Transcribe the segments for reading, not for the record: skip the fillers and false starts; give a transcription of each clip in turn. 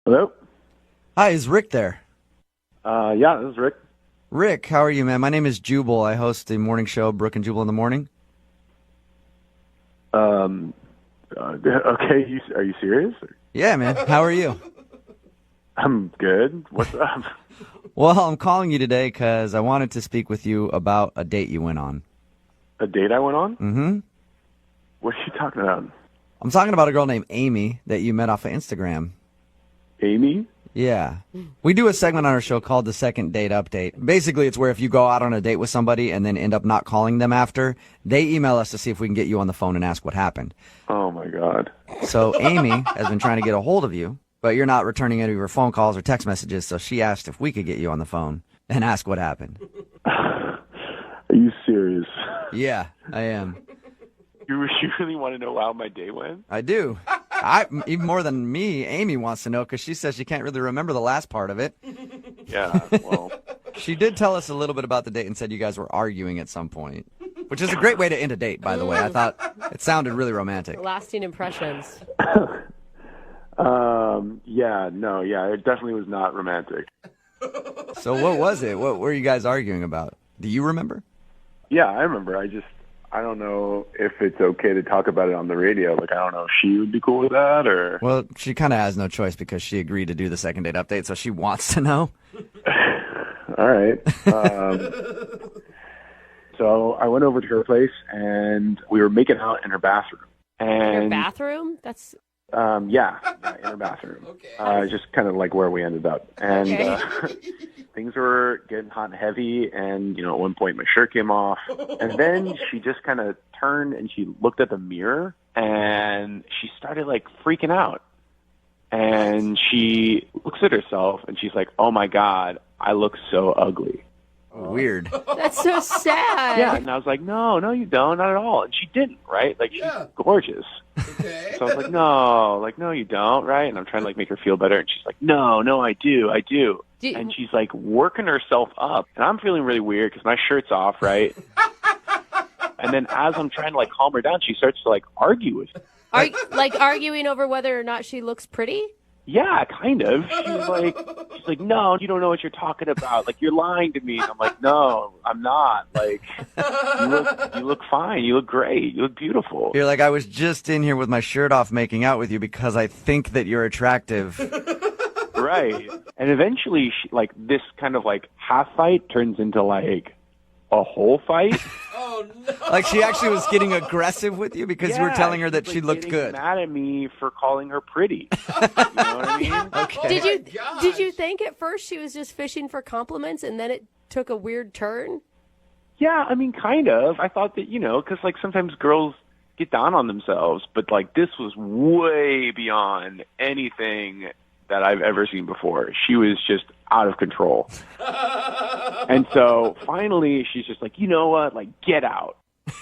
Hello? Hi, is Rick there? Yeah, this is Rick. Rick, how are you, man? My name is Jubal. I host the morning show, Brooke and Jubal in the morning. Okay, are you serious? Yeah, man. How are you? I'm good. What's up? Well, I'm calling you today because I wanted to speak with you about a date you went on. A date I went on? Mm-hmm. What are you talking about? I'm talking about a girl named Amy that you met off of Instagram. Amy? Yeah. We do a segment on our show called the Second Date Update. Basically, it's where if you go out on a date with somebody and then end up not calling them after, they email us to see if we can get you on the phone and ask what happened. Oh, my God. So Amy has been trying to get a hold of you, but you're not returning any of her phone calls or text messages, so she asked if we could get you on the phone and ask what happened. Are you serious? Yeah, I am. You really want to know how my day went? I do. Even more than me, Amy wants to know because she says she can't really remember the last part of it. Yeah, well... She did tell us a little bit about the date and said you guys were arguing at some point, which is a great way to end a date, by the way. I thought it sounded really romantic. Lasting impressions. Yeah, it definitely was not romantic. So what was it? What were you guys arguing about? Do you remember? Yeah, I remember. I don't know if it's okay to talk about it on the radio. Like, I don't know if she would be cool with that or... Well, she kind of has no choice because she agreed to do the second date update, so she wants to know. All right. So I went over to her place, and we were making out in her bathroom. And Your bathroom? That's... Yeah, in her bathroom. Okay. Just kind of like where we ended up. And things were getting hot and heavy, and, at one point my shirt came off. And then she just kind of turned and she looked at the mirror, and she started, like, freaking out. And she looks at herself, and she's like, oh, my God, I look so ugly. Weird. That's so sad. Yeah, and I was like, no, you don't, not at all. And she didn't, right? Like, she's gorgeous. Okay. So I was like, no, you don't, right? And I'm trying to, like, make her feel better. And she's like, no, I do. And she's, like, working herself up. And I'm feeling really weird because my shirt's off, right? And then as I'm trying to, like, calm her down, she starts to, like, argue with me. Arguing over whether or not she looks pretty? Yeah, kind of. She's like, no, you don't know what you're talking about. Like, you're lying to me. And I'm like, no, I'm not. Like, you look fine. You look great. You look beautiful. You're like, I was just in here with my shirt off making out with you because I think that you're attractive. Right. And eventually, this kind of, like, half fight turns into, like, a whole fight. Oh, no. Like, she actually was getting aggressive with you because you were telling her that she looked good. Mad at me for calling her pretty. You know what I mean? Okay. Did you think at first she was just fishing for compliments and then it took a weird turn? Yeah, I mean, kind of. I thought that, because, like, sometimes girls get down on themselves, but, like, this was way beyond anything that I've ever seen before. She was just out of control. And so finally she's just like, you know what? Like, get out.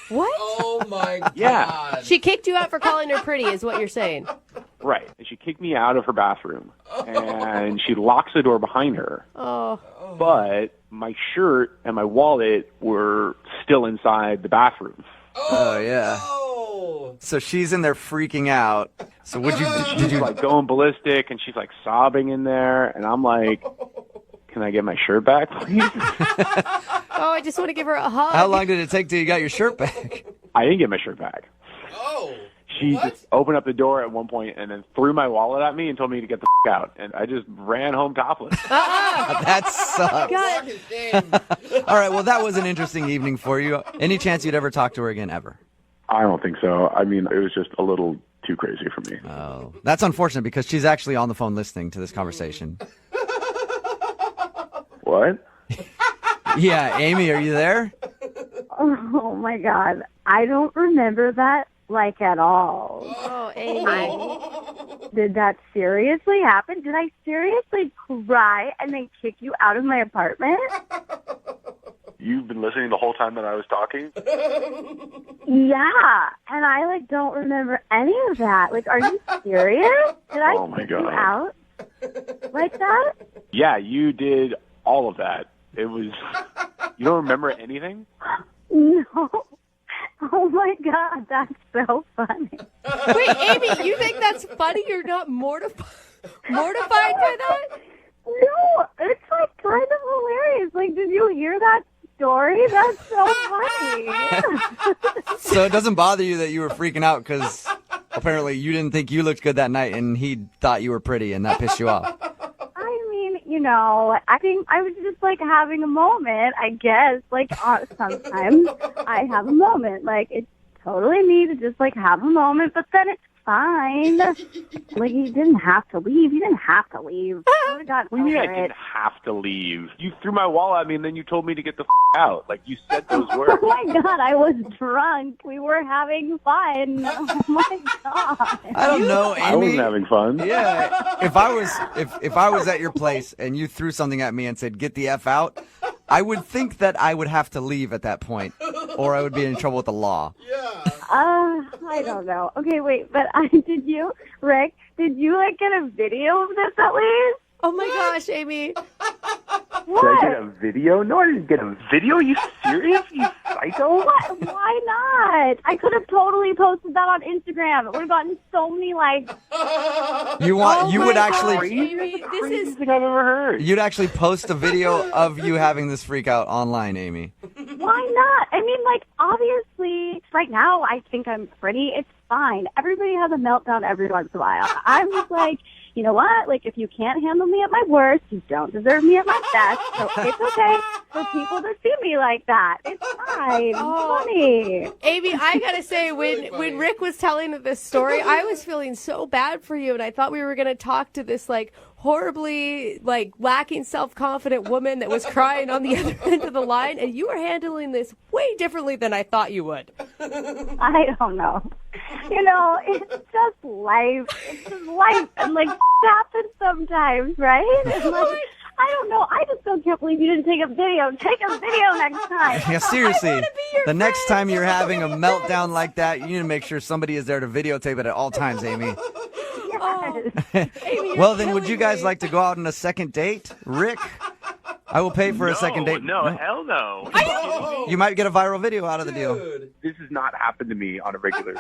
What? Oh, my God. Yeah. She kicked you out for calling her pretty is what you're saying. Right. And she kicked me out of her bathroom. And she locks the door behind her. Oh. But my shirt and my wallet were still inside the bathroom. Oh, yeah. Oh. So she's in there freaking out. So She's like going ballistic, and she's like sobbing in there, and I'm like, can I get my shirt back, please? Oh, I just want to give her a hug. How long did it take till you got your shirt back? I didn't get my shirt back. Oh. She What? just opened up the door at one point and then threw my wallet at me and told me to get the out. And I just ran home topless. That sucks. God. Fucking shame. All right, well, that was an interesting evening for you. Any chance you'd ever talk to her again, ever? I don't think so. I mean, it was just a little too crazy for me. Oh, that's unfortunate because she's actually on the phone listening to this conversation. What? Yeah, Amy, are you there? Oh my God. I don't remember that like at all. Oh, Amy. Did that seriously happen? Did I seriously cry and then kick you out of my apartment? You've been listening the whole time that I was talking? Yeah. And I don't remember any of that. Are you serious? Did I Oh, my kick you God. out like that? Yeah, you did all of that. It was... You don't remember anything? No. Oh my God, that's so funny. Wait, Amy, you think that's funny? You're not mortified? Mortified by that? No, it's like kind of hilarious. Like, did you hear that story? That's so funny. So it doesn't bother you that you were freaking out because apparently you didn't think you looked good that night and he thought you were pretty and that pissed you off. I mean, you know, I think I was just like having a moment, I guess. Like, sometimes I have a moment. Like, it's totally me to just like have a moment, but then it's fine. Like, you didn't have to leave. You didn't have to leave. I would have gotten What do you mean I over didn't it. have to leave? You threw my wallet at me, and then you told me to get the out. Like, you said those words. Oh my God, I was drunk. We were having fun. Oh my God. I don't know, Amy. I wasn't having fun. Yeah, if I was at your place and you threw something at me and said "get the f out," I would think that I would have to leave at that point, or I would be in trouble with the law. I don't know. Okay, wait, but Rick, did you like get a video of this at least? Oh my gosh, Amy. Did I get a video? No, I didn't get a video. Are you serious? You psycho? What? Why not? I could have totally posted that on Instagram. It would have gotten so many likes. You would actually Amy, this Craziest is thing I've ever heard. you'd actually post a video of you having this freak out online, Amy. Why not? I mean, like, obviously, right now, I think I'm pretty. It's fine. Everybody has a meltdown every once in a while. I'm just like, you know what? Like, if you can't handle me at my worst, you don't deserve me at my best. So it's okay for people to see me like that. It's fine. It's funny. Amy, I gotta say, when Rick was telling this story, I was feeling so bad for you, and I thought we were gonna talk to this like horribly like lacking self-confident woman that was crying on the other end of the line, and you were handling this way differently than I thought you would. I don't know. You know, it's just life. It's just life. And, like, happens sometimes, right? And, like, I don't know. I just can't believe you didn't take a video. Take a video next time. Yeah, seriously. I wanna be your The next friend. time you're having a meltdown like that, you need to make sure somebody is there to videotape it at all times, Amy. Oh, Amy, Well, you're then, would killing you guys me. like to go out on a second date, Rick? I will pay for a second date. No, hell no. You might get a viral video out of the deal. Dude. This has not happened to me on a regular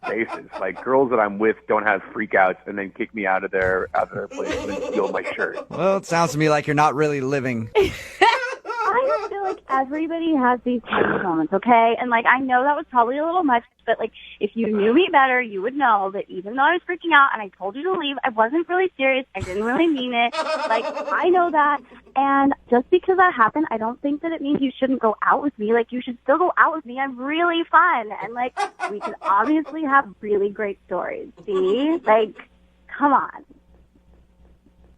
basis. Like, girls that I'm with don't have freakouts and then kick me out of their place and then steal my shirt. Well, it sounds to me like you're not really living. I just feel like everybody has these types of moments, okay? And, like, I know that was probably a little much, but, like, if you knew me better, you would know that even though I was freaking out and I told you to leave, I wasn't really serious. I didn't really mean it. Like, I know that. And just because that happened, I don't think that it means you shouldn't go out with me. Like, you should still go out with me. I'm really fun. And, like, we can obviously have really great stories. See? Like, come on.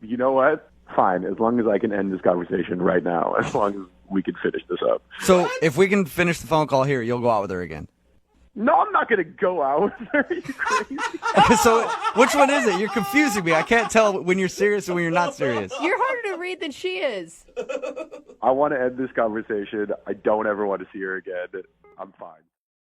You know what? Fine, as long as I can end this conversation right now, as long as we can finish this up. So if we can finish the phone call here, you'll go out with her again. No, I'm not going to go out with her. Are you crazy? So which one is it? You're confusing me. I can't tell when you're serious and when you're not serious. You're harder to read than she is. I want to end this conversation. I don't ever want to see her again. I'm fine.